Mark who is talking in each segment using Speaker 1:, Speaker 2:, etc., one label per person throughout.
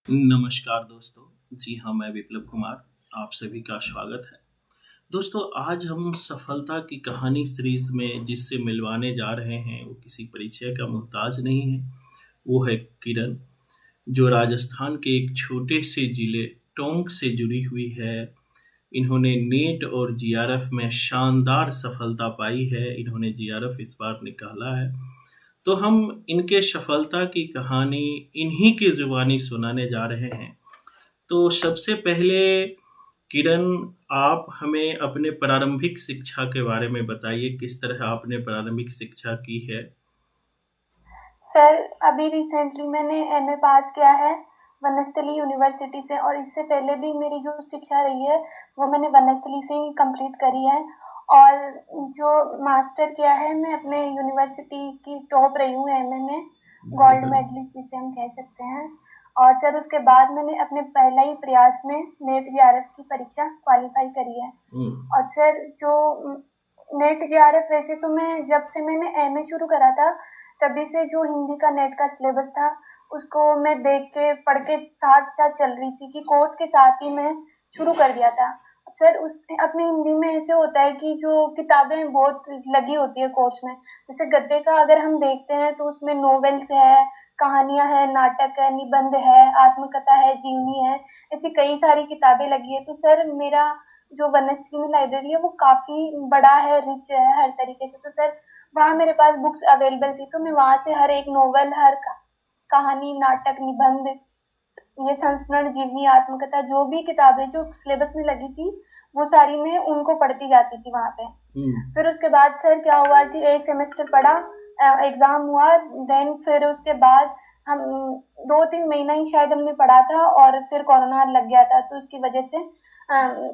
Speaker 1: नमस्कार दोस्तों। जी हाँ, मैं विप्लव कुमार, आप सभी का स्वागत है। दोस्तों, आज हम सफलता की कहानी सीरीज़ में जिससे मिलवाने जा रहे हैं, वो किसी परिचय का मोहताज नहीं है, वो है किरण, जो राजस्थान के एक छोटे से जिले टोंक से जुड़ी हुई है। इन्होंने नीट और जीआरएफ में शानदार सफलता पाई है, इन्होंने जीआरएफ इस बार निकाला है। तो हम इनके सफलता की कहानी इन्हीं की ज़ुबानी सुनाने जा रहे हैं। तो सबसे पहले किरण, आप हमें अपने प्रारंभिक शिक्षा के बारे में बताइए, किस तरह आपने प्रारंभिक शिक्षा की है?
Speaker 2: सर, अभी रिसेंटली मैंने एमए पास किया है वनस्थली यूनिवर्सिटी से, और इससे पहले भी मेरी जो शिक्षा रही है वो मैंने वनस्थली से ही कंप्लीट करी है। और जो मास्टर किया है, मैं अपने यूनिवर्सिटी की टॉप रही हूँ एमए में, गोल्ड
Speaker 1: बिल्कुल।
Speaker 2: मेडलिस्ट जिसे हम कह सकते हैं। और सर, उसके बाद मैंने अपने पहला ही प्रयास में नेट जेआरएफ की परीक्षा क्वालिफाई करी है।
Speaker 1: हुँ,
Speaker 2: और सर, जो नेट जेआरएफ, वैसे तो मैं जब से मैंने एमए शुरू करा था तभी से जो हिंदी का नेट का सिलेबस था उसको मैं देख के पढ़ के साथ साथ चल रही थी कि कोर्स के साथ ही मैं शुरू कर दिया था। अब सर, उस अपनी हिंदी में ऐसे होता है कि जो किताबें बहुत लगी होती है कोर्स में, जैसे गद्य का अगर हम देखते हैं तो उसमें नॉवेल्स है, कहानियां है, नाटक है, निबंध है, आत्मकथा है, जीवनी है, ऐसी कई सारी किताबें लगी है। तो सर, मेरा जो वनस्थली में लाइब्रेरी है वो काफी बड़ा है, रिच है हर तरीके से। तो सर, वहाँ मेरे पास बुक्स अवेलेबल थी, तो मैं वहाँ से हर एक नॉवल, हर कहानी, नाटक, निबंध, ये संस्मरण, जीवनी, आत्मकथा, जो भी किताबें जो सिलेबस में लगी थी वो सारी मैं उनको पढ़ती जाती थी वहाँ पे।
Speaker 1: हुँ,
Speaker 2: फिर उसके बाद सर क्या हुआ कि एक सेमेस्टर पढ़ा, एग्जाम हुआ, देन फिर उसके बाद हम 2-3 महीना ही शायद हमने पढ़ा था और फिर कोरोना लग गया था, तो उसकी वजह से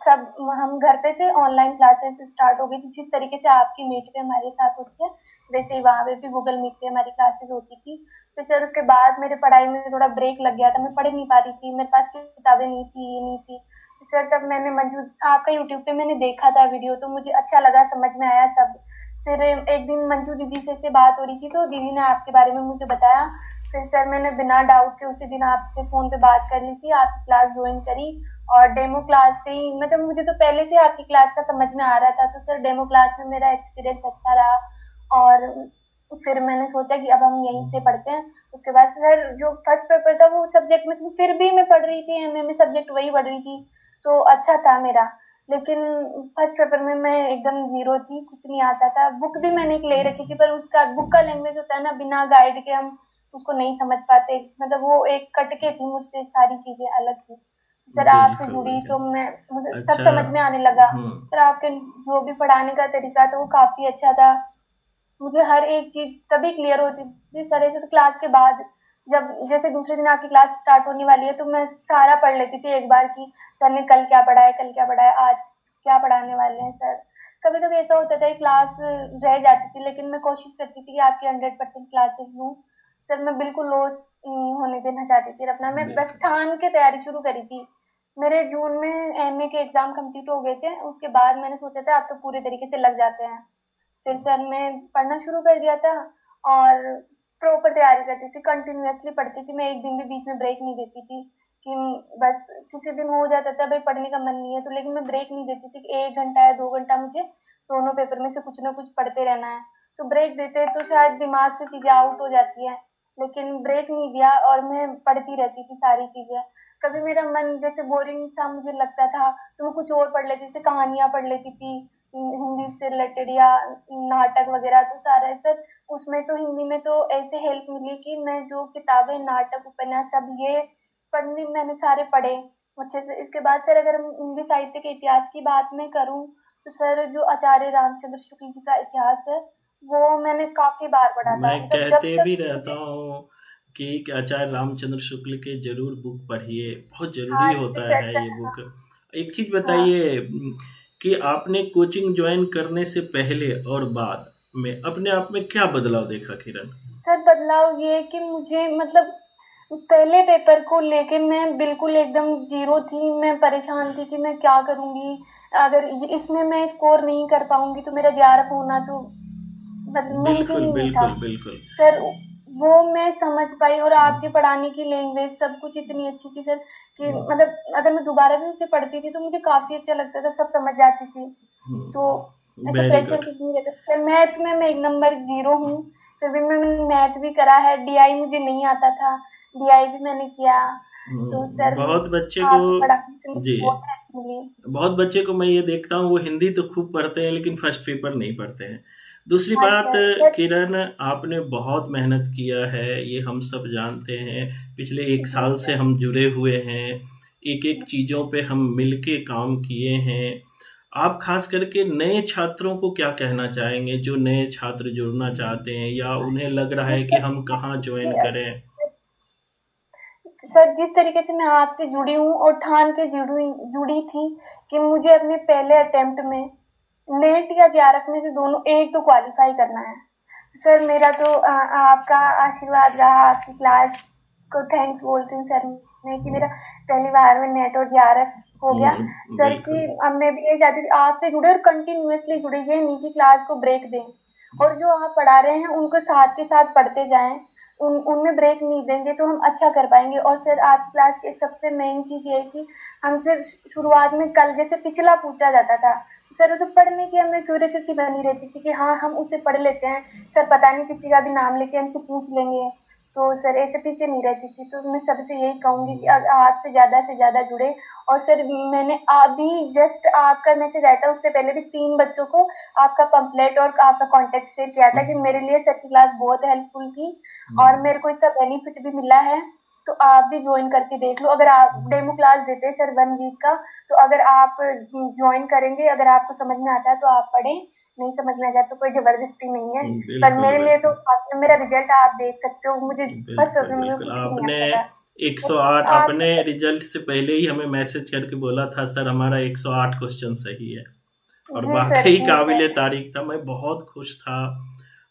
Speaker 2: सब हम घर पे थे, ऑनलाइन क्लासेस स्टार्ट हो गई थी। जिस तरीके से आपकी मीट पे हमारे साथ होती है, वैसे ही वहाँ पे भी गूगल मीट पे हमारी क्लासेस होती थी। फिर सर, उसके बाद मेरे पढ़ाई में थोड़ा ब्रेक लग गया था, मैं पढ़ नहीं पा रही थी, मेरे पास किताबें नहीं थी, ये नहीं थी। सर, तब मैंने मंजू आपका यूट्यूब पे मैंने देखा था वीडियो, तो मुझे अच्छा लगा, समझ में आया सब। फिर एक दिन मंजू दीदी से बात हो रही थी, तो दीदी ने आपके बारे में मुझे बताया। फिर सर, मैंने बिना डाउट के उसी दिन आपसे फोन पे बात कर ली थी, आपकी क्लास ज्वाइन करी। और डेमो क्लास से ही, मतलब मुझे तो पहले से आपकी क्लास का समझ में आ रहा था, तो सर डेमो क्लास में मेरा एक्सपीरियंस अच्छा रहा। और फिर मैंने सोचा कि अब हम यहीं से पढ़ते हैं। उसके बाद सर, जो फर्स्ट पेपर था वो सब्जेक्ट में, तो फिर भी मैं पढ़ रही थी एमए में, सब्जेक्ट वही पढ़ रही थी, तो अच्छा था मेरा। लेकिन फर्स्ट पेपर में मैं एकदम जीरो थी, कुछ नहीं आता था। बुक भी मैंने एक ले रखी थी, पर उसका बुक का लैंग्वेज होता है ना, बिना गाइड के हम उसको नहीं समझ पाते, मतलब वो एक कटके थी मुझसे, सारी चीजें अलग थी। सर, आपसे
Speaker 1: बिल्कुल,
Speaker 2: जुड़ी तो
Speaker 1: बिल्कुल।
Speaker 2: मैं, मतलब सब
Speaker 1: अच्छा।
Speaker 2: समझ में आने लगा।
Speaker 1: हुँ,
Speaker 2: फिर आपके जो भी पढ़ाने का तरीका था वो काफी अच्छा था, मुझे हर एक चीज तभी क्लियर होती थी सर। ऐसे तो क्लास के बाद, जब जैसे दूसरे दिन आपकी क्लास स्टार्ट होने वाली है, तो मैं सारा पढ़ लेती थी एक बार की, सर ने कल क्या पढ़ाया, कल क्या पढ़ाया, आज क्या पढ़ाने वाले हैं सर। कभी कभी ऐसा होता था कि क्लास रह जाती थी, लेकिन मैं कोशिश करती थी कि आपकी 100% क्लासेस लूँ। सर, मैं बिल्कुल लॉस नहीं होने देना चाहती थी अपना, मैं बस
Speaker 1: बिल्कुल।
Speaker 2: ठान के तैयारी शुरू करी थी। मेरे जून में एमए के एग्जाम कंप्लीट हो गए थे, उसके बाद मैंने सोचा था अब तो पूरे तरीके से लग जाते हैं। फिर सर, मैं पढ़ना शुरू कर दिया था और प्रॉपर तैयारी करती थी, कंटिन्यूअसली पढ़ती थी, मैं एक दिन भी बीच में ब्रेक नहीं देती थी कि बस किसी दिन हो जाता था भाई पढ़ने का मन नहीं है तो, लेकिन मैं ब्रेक नहीं देती थी कि 1 घंटा या 2 घंटा मुझे दोनों पेपर में से कुछ ना कुछ पढ़ते रहना है। तो ब्रेक देते तो शायद दिमाग से चीजें आउट हो जाती है, लेकिन ब्रेक नहीं दिया और मैं पढ़ती रहती थी सारी चीजें। कभी मेरा मन जैसे बोरिंग सा मुझे लगता था तो मैं कुछ और पढ़ लेती, जैसे कहानियां पढ़ लेती थी हिंदी से रिलेटेड, या नाटक वगैरह, तो सारा सर उसमें तो हिंदी में तो ऐसे हेल्प मिली कि मैं जो किताबें, नाटक, उपन्यास, सब ये पढ़ने मैंने सारे पढ़े अच्छे से। इसके बाद सर, अगर हम हिंदी साहित्य के इतिहास की बात मैं करूँ तो सर, जो आचार्य रामचंद्र शुक्ल जी का इतिहास है वो मैंने काफी बार पढ़ा था,
Speaker 1: मैं
Speaker 2: मतलब जब
Speaker 1: कहते भी
Speaker 2: तक
Speaker 1: रहता
Speaker 2: मुझे।
Speaker 1: हूँ कि आचार्य रामचंद्र शुक्ल के ज़रूर बुक पढ़िए, बहुत ज़रूरी
Speaker 2: हाँ
Speaker 1: होता
Speaker 2: सर,
Speaker 1: है
Speaker 2: सर,
Speaker 1: ये
Speaker 2: हाँ,
Speaker 1: बुक। एक चीज़
Speaker 2: हाँ।
Speaker 1: बताइए कि आपने कोचिंग जॉइन करने से पहले और बाद में अपने आप में क्या बदलाव देखा किरण?
Speaker 2: सर, बदलाव ये है कि मुझे, मतलब पहले पेपर को लेके मैं बिल्कुल एकदम ज़ीरो थी, मैं परेशान थी कि मैं क्या करूँगी? अगर इसमें मैं स्कोर नहीं कर पाऊँगी तो मेरा जेआरएफ होना तो मतलब मुमकिन
Speaker 1: बिल्कुल,
Speaker 2: ही नहीं था।
Speaker 1: बिल्कुल, बिल्कुल।
Speaker 2: सर, वो मैं समझ पाई, और आपके पढ़ाने की लैंग्वेज सब कुछ इतनी अच्छी थी सर कि मतलब अगर मैं दोबारा भी उसे पढ़ती थी तो मुझे काफी अच्छा लगता था, सब समझ जाती थी। तो ऐसा
Speaker 1: वेरी
Speaker 2: प्रेशर
Speaker 1: गुड।
Speaker 2: कुछ नहीं रहता सर। मैथ में मैं एक नंबर 0 हूँ, फिर भी मैंने मैथ भी करा है। डीआई मुझे नहीं आता था, डीआई भी मैंने किया। तो सर
Speaker 1: बहुत बच्चे को,
Speaker 2: आपकी पढ़ाने से मुझे
Speaker 1: जी,
Speaker 2: बहुत हेल्प मिली।
Speaker 1: बहुत बच्चे को मैं ये देखता हूँ वो हिंदी तो खूब पढ़ते हैं लेकिन फर्स्ट पेपर नहीं पढ़ते हैं। दूसरी
Speaker 2: हाँ
Speaker 1: बात,
Speaker 2: सर।
Speaker 1: किरण, आपने बहुत मेहनत किया है, ये हम सब जानते हैं। पिछले 1 साल
Speaker 2: जी
Speaker 1: से
Speaker 2: सर।
Speaker 1: हम जुड़े हुए हैं, एक एक
Speaker 2: जी
Speaker 1: चीज़ों पे हम मिलके काम किए हैं। आप खास करके नए छात्रों को क्या कहना चाहेंगे, जो नए छात्र जुड़ना चाहते हैं या उन्हें लग रहा
Speaker 2: जी
Speaker 1: है कि हम कहाँ ज्वाइन
Speaker 2: सर।
Speaker 1: करें?
Speaker 2: सर जिस तरीके से मैं आपसे जुड़ी हूँ और ठान के जुड़ी थी कि मुझे अपने पहले अटेम्प्ट में नेट या जेआरएफ में से दोनों एक तो क्वालिफाई करना है। सर मेरा तो आपका आशीर्वाद रहा, आपकी क्लास को थैंक्स बोलती हूँ सर मैं कि मेरा पहली बार में नेट और जेआरएफ हो गया। सर
Speaker 1: बिल्कुल।
Speaker 2: कि अब मैं भी यही चाहती हूँ कि आपसे जुड़े और कंटिन्यूअसली जुड़े, ये नहीं कि क्लास को ब्रेक दें, और जो आप पढ़ा रहे हैं उनको साथ के साथ पढ़ते जाएं, उनमें ब्रेक नहीं देंगे तो हम अच्छा कर पाएंगे। और सर आपकी क्लास की एक सबसे मेन चीज ये है कि हमसे शुरुआत में कल जैसे पिछला पूछा जाता था, तो सर उसे पढ़ने की हमें क्यूरियोसिटी बनी रहती थी कि हाँ हम उसे पढ़ लेते हैं, सर पता नहीं किसी का भी नाम लेके हमसे पूछ लेंगे। तो सर ऐसे पीछे नहीं रहती थी। तो मैं सबसे यही कहूंगी कि आज से ज्यादा जुड़े। और सर मैंने अभी जस्ट आपका मैसेज आया था, उससे पहले भी 3 बच्चों को आपका पंपलेट और आपका कॉन्टेक्ट शेयर किया था कि मेरे लिए सर की क्लास बहुत हेल्पफुल थी और मेरे को इसका बेनिफिट भी मिला है। तो आप भी ज्वाइन करके देख लो। अगर आप डेमो क्लास देते हैं सर 1 वीक का, तो अगर आप ज्वाइन करेंगे, अगर आपको समझ में आता है तो आप पढ़ें, नहीं समझ में आ जाए तो कोई जबरदस्ती नहीं है। पर
Speaker 1: बिल्कुल,
Speaker 2: मेरे लिए तो
Speaker 1: बिल्कुल।
Speaker 2: आपने मेरा रिजल्ट आप देख सकते हो, मुझे फर्स्ट
Speaker 1: बिल्कुल,
Speaker 2: पेपर में
Speaker 1: बिल्कुल।
Speaker 2: कुछ भी नहीं
Speaker 1: आपने
Speaker 2: आता था।
Speaker 1: 108,
Speaker 2: आप
Speaker 1: आपने रिज़ल्ट से पहले ही हमें मैसेज करके बोला था, सर हमारा 108 क्वेश्चन सही है, और
Speaker 2: जी सर,
Speaker 1: वाक़ई
Speaker 2: जी सर।
Speaker 1: काबिल-ए-तारीफ़ था, मैं बहुत खुश था।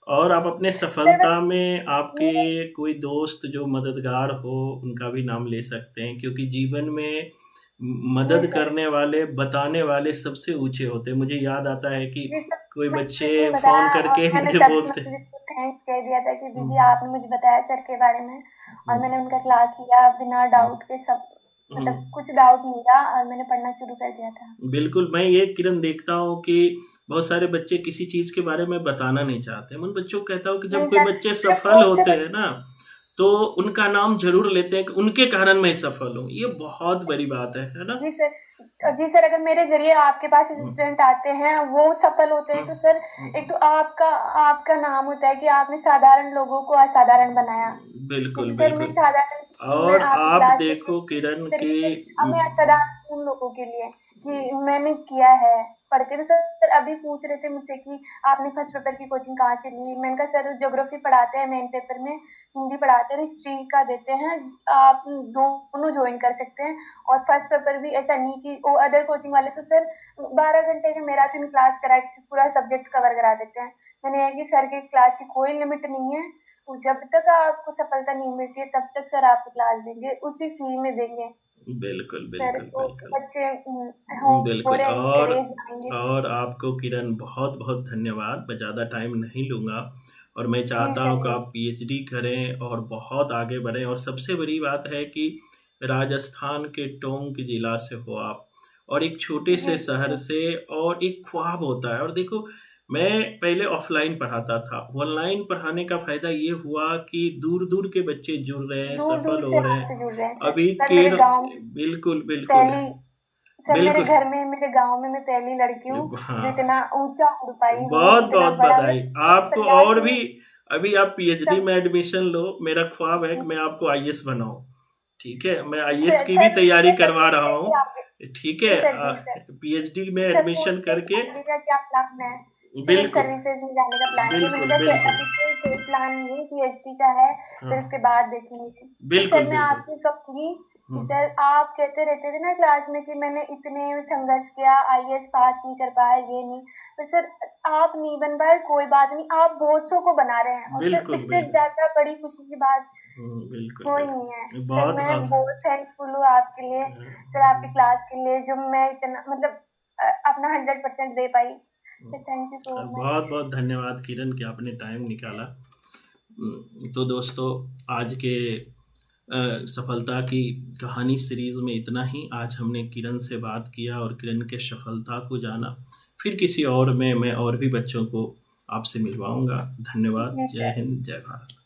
Speaker 1: और आप अपने
Speaker 2: सर
Speaker 1: सफलता में आपके
Speaker 2: मेरे
Speaker 1: कोई दोस्त जो मददगार हो, उनका भी नाम ले सकते हैं, क्योंकि जीवन में
Speaker 2: जी
Speaker 1: मदद
Speaker 2: सर।
Speaker 1: करने वाले, बताने वाले सबसे ऊँचे होते हैं। मुझे याद आता है कि
Speaker 2: जी सर,
Speaker 1: कोई बच्चे
Speaker 2: मैंने
Speaker 1: फ़ोन
Speaker 2: बताया और
Speaker 1: करके
Speaker 2: मैंने
Speaker 1: मुझे
Speaker 2: तभी
Speaker 1: बोलते हैं।
Speaker 2: मैसेज को थैंक्स कह दिया था कि
Speaker 1: हुँ,
Speaker 2: दीदी आपने मुझे बताया सर के बारे में, और
Speaker 1: हुँ,
Speaker 2: मैंने उनका क्लास लिया बिना
Speaker 1: हुँ,
Speaker 2: डाउट के। सब
Speaker 1: हुँ।
Speaker 2: मतलब कुछ डाउट नहीं था और मैंने पढ़ना शुरू कर दिया था।
Speaker 1: बिल्कुल, मैं ये किरण देखता हूँ कि बहुत सारे बच्चे किसी चीज़ के बारे में बताना नहीं चाहते। मैं उन बच्चों को कहता हूँ कि जब
Speaker 2: जी
Speaker 1: कोई
Speaker 2: सर।
Speaker 1: बच्चे
Speaker 2: सर
Speaker 1: सफल
Speaker 2: बहुत से
Speaker 1: होते हैं ना, तो उनका नाम ज़रूर लेते हैं कि उनके कारण मैं सफल हूँ। ये बहुत बड़ी बात है ना?
Speaker 2: जी सर। जी सर, अगर मेरे ज़रिए आपके पास
Speaker 1: हुँ,
Speaker 2: स्टूडेंट आते हैं, वो सफल होते
Speaker 1: हुँ,
Speaker 2: हैं, तो सर
Speaker 1: हुँ,
Speaker 2: एक तो आपका आपका नाम होता है कि आपने साधारण लोगों को असाधारण बनाया।
Speaker 1: बिल्कुल,
Speaker 2: जैसे सर मैं
Speaker 1: बिल्कुल।
Speaker 2: साधारण थी, मैं
Speaker 1: और
Speaker 2: आपकी
Speaker 1: आप
Speaker 2: क्लास में थी,
Speaker 1: देखो किरण
Speaker 2: इस
Speaker 1: कि
Speaker 2: तरीके से अब मैं असाधारण उन लोगों के लिए कि मैंने किया है पढ़ के। तो सर अभी पूछ रहे थे मुझसे कि आपने फर्स्ट पेपर की कोचिंग कहाँ से ली? मैंने कहा सर ज्योग्राफी पढ़ाते हैं मेन पेपर में, हिंदी पढ़ाते हैं, हिस्ट्री का देते हैं, आप दोनों ज्वाइन कर सकते हैं। और फर्स्ट पेपर भी ऐसा नहीं कि वो अदर कोचिंग वाले तो सर 12 घंटे का मैराथन क्लास करा के पूरा सब्जेक्ट कवर करा देते हैं। मैंने ये कि सर की क्लास की कोई लिमिट नहीं है, जब तक आपको सफलता नहीं मिलती है तब तक सर आपको क्लास देंगे, उसी फी में देंगे।
Speaker 1: बिल्कुल,
Speaker 2: सर
Speaker 1: बिल्कुल,
Speaker 2: तो
Speaker 1: बिल्कुल।
Speaker 2: बच्चे हो
Speaker 1: बिल्कुल।
Speaker 2: रहे हैं
Speaker 1: और
Speaker 2: encourage आएंगे।
Speaker 1: आपको किरण बहुत-बहुत धन्यवाद। मैं ज़्यादा टाइम नहीं लूँगा, और मैं
Speaker 2: जी
Speaker 1: चाहता
Speaker 2: सर।
Speaker 1: हूँ कि
Speaker 2: जी
Speaker 1: आप पीएचडी करें और बहुत आगे बढ़ें, और सबसे बड़ी बात है कि राजस्थान के टोंक जिला से हो आप, और एक छोटे
Speaker 2: जी
Speaker 1: से शहर
Speaker 2: जी।
Speaker 1: से, और एक ख्वाब होता है। और देखो, मैं पहले ऑफ़लाइन पढ़ाता था, ऑनलाइन पढ़ाने का फ़ायदा ये हुआ कि दूर-दूर के बच्चे जुड़ रहे हैं,
Speaker 2: दूर
Speaker 1: सफल
Speaker 2: दूर से
Speaker 1: हो रहे हैं।
Speaker 2: आपसे जुड़ रहे हैं सर।
Speaker 1: अभी
Speaker 2: सर मेरे
Speaker 1: केर
Speaker 2: गांव में
Speaker 1: बिल्कुल, बिल्कुल,
Speaker 2: पहली सर मेरे
Speaker 1: बिल्कुल।
Speaker 2: घर में मेरे गांव में मैं पहली लड़की हूँ जो
Speaker 1: हाँ,
Speaker 2: इतना ऊंचा उड़ पाई हूँ, इतना
Speaker 1: बहुत-बहुत
Speaker 2: बड़ा
Speaker 1: बधाई।
Speaker 2: मतलब एक
Speaker 1: आपको
Speaker 2: परिवार
Speaker 1: और
Speaker 2: से
Speaker 1: भी,
Speaker 2: मैं
Speaker 1: अभी आप पीएचडी
Speaker 2: सब
Speaker 1: में एडमिशन लो, मेरा ख्वाब है
Speaker 2: जी।
Speaker 1: कि मैं आपको आईएएस बनाऊँ, ठीक है? मैं आईएएस
Speaker 2: सर
Speaker 1: की भी
Speaker 2: सर
Speaker 1: तैयारी
Speaker 2: मेरा
Speaker 1: करवा
Speaker 2: सतीश
Speaker 1: रहा
Speaker 2: है
Speaker 1: हूँ,
Speaker 2: कि आगे।
Speaker 1: ठीक
Speaker 2: जी
Speaker 1: है?
Speaker 2: सर, जी सर।
Speaker 1: पीएचडी में
Speaker 2: सर
Speaker 1: एडमिशन
Speaker 2: पोस्ट
Speaker 1: करके,
Speaker 2: आगे का क्या प्लान है? सिविल
Speaker 1: बिल्कुल,
Speaker 2: सर्विसेज में जाने का प्लान है कि मैंने
Speaker 1: बिल्कुल,
Speaker 2: कहा सर
Speaker 1: बिल्कुल।
Speaker 2: अभी कोई प्लान नहीं है, पीएचडी का है, फिर
Speaker 1: हाँ,
Speaker 2: उसके बाद देखेंगे। तो
Speaker 1: बिल्कुल,
Speaker 2: सर मैं
Speaker 1: बिल्कुल।
Speaker 2: आपसे कहूंगी कि
Speaker 1: हुँ,
Speaker 2: सर आप कहते रहते थे ना क्लास में कि मैंने इतने संघर्ष किया, आईएएस पास नहीं कर पाया, ये नहीं, पर सर आप नहीं बन पाए कोई बात नहीं, आप बहुत सौ को बना रहे हैं, और सर
Speaker 1: बिल्कुल,
Speaker 2: इससे
Speaker 1: बिल्कुल।
Speaker 2: ज्यादा बड़ी खुशी की बात
Speaker 1: बिल्कुल,
Speaker 2: कोई नहीं है।
Speaker 1: बिल्कुल।
Speaker 2: सर मैं
Speaker 1: बहुत-बहुत
Speaker 2: बहुत थैंकफुल हूँ आपके लिए, सर आपकी क्लास के लिए जो मैं इतना मतलब अपना 100% दे पाई। Sir thank you so much.
Speaker 1: बहुत-बहुत धन्यवाद किरण कि आपने टाइम निकाला। तो दोस्तों, आज के सफलता की कहानी सीरीज़ में इतना ही। आज हमने किरण से बात किया और किरण के सफलता को जाना। फिर किसी और में मैं और भी बच्चों को आपसे मिलवाऊँगा। धन्यवाद। जय
Speaker 2: Yes,
Speaker 1: हिंद, जय भारत।